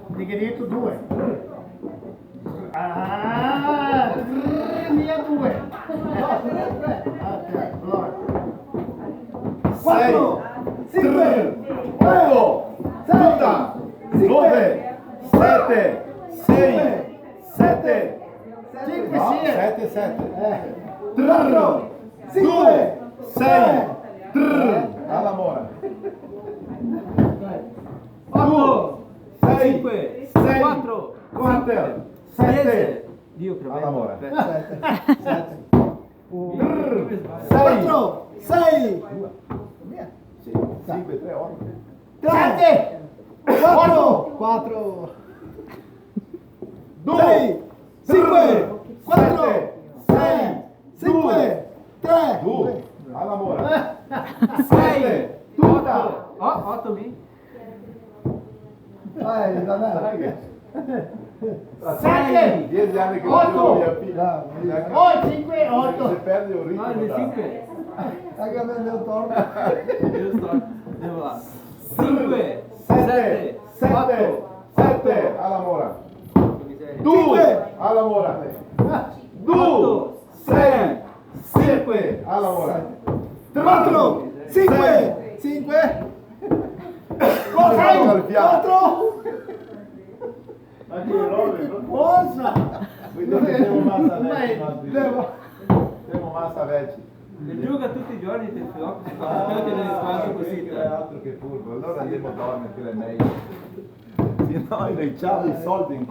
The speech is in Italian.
Divideto 2. Via 2. No, 3. Ok, allora. 4, 5, 8, 9, 7, 6, 7, 5, 7, 7. 4, 2, 6, all'amore. 8, 6, 4, 4, 7, Dio che all'amore. 4, 6, 5, 3, 8, 7, 4, 2, 5, 4, 6, 5, 3, 2, all'amore. 6, 8 lì. Dai, dai. 7, 10 anni che 8, mia figlia. 5, 8. Se perdi un ritmo. Le 5. Anche a me devo torno. Andiamo là. 5, 7, 7, 7, all'amore. 2, All'amore. 2, 6, 7, all'amore. 4, 5, 5, 4. Cosa? Temo massa vecchi. Gioca tutti i giorni del flop, che ne fanno così. Altro che furbo, allora andiamo a dormire che è meglio. Se no, noi ciao i soldi in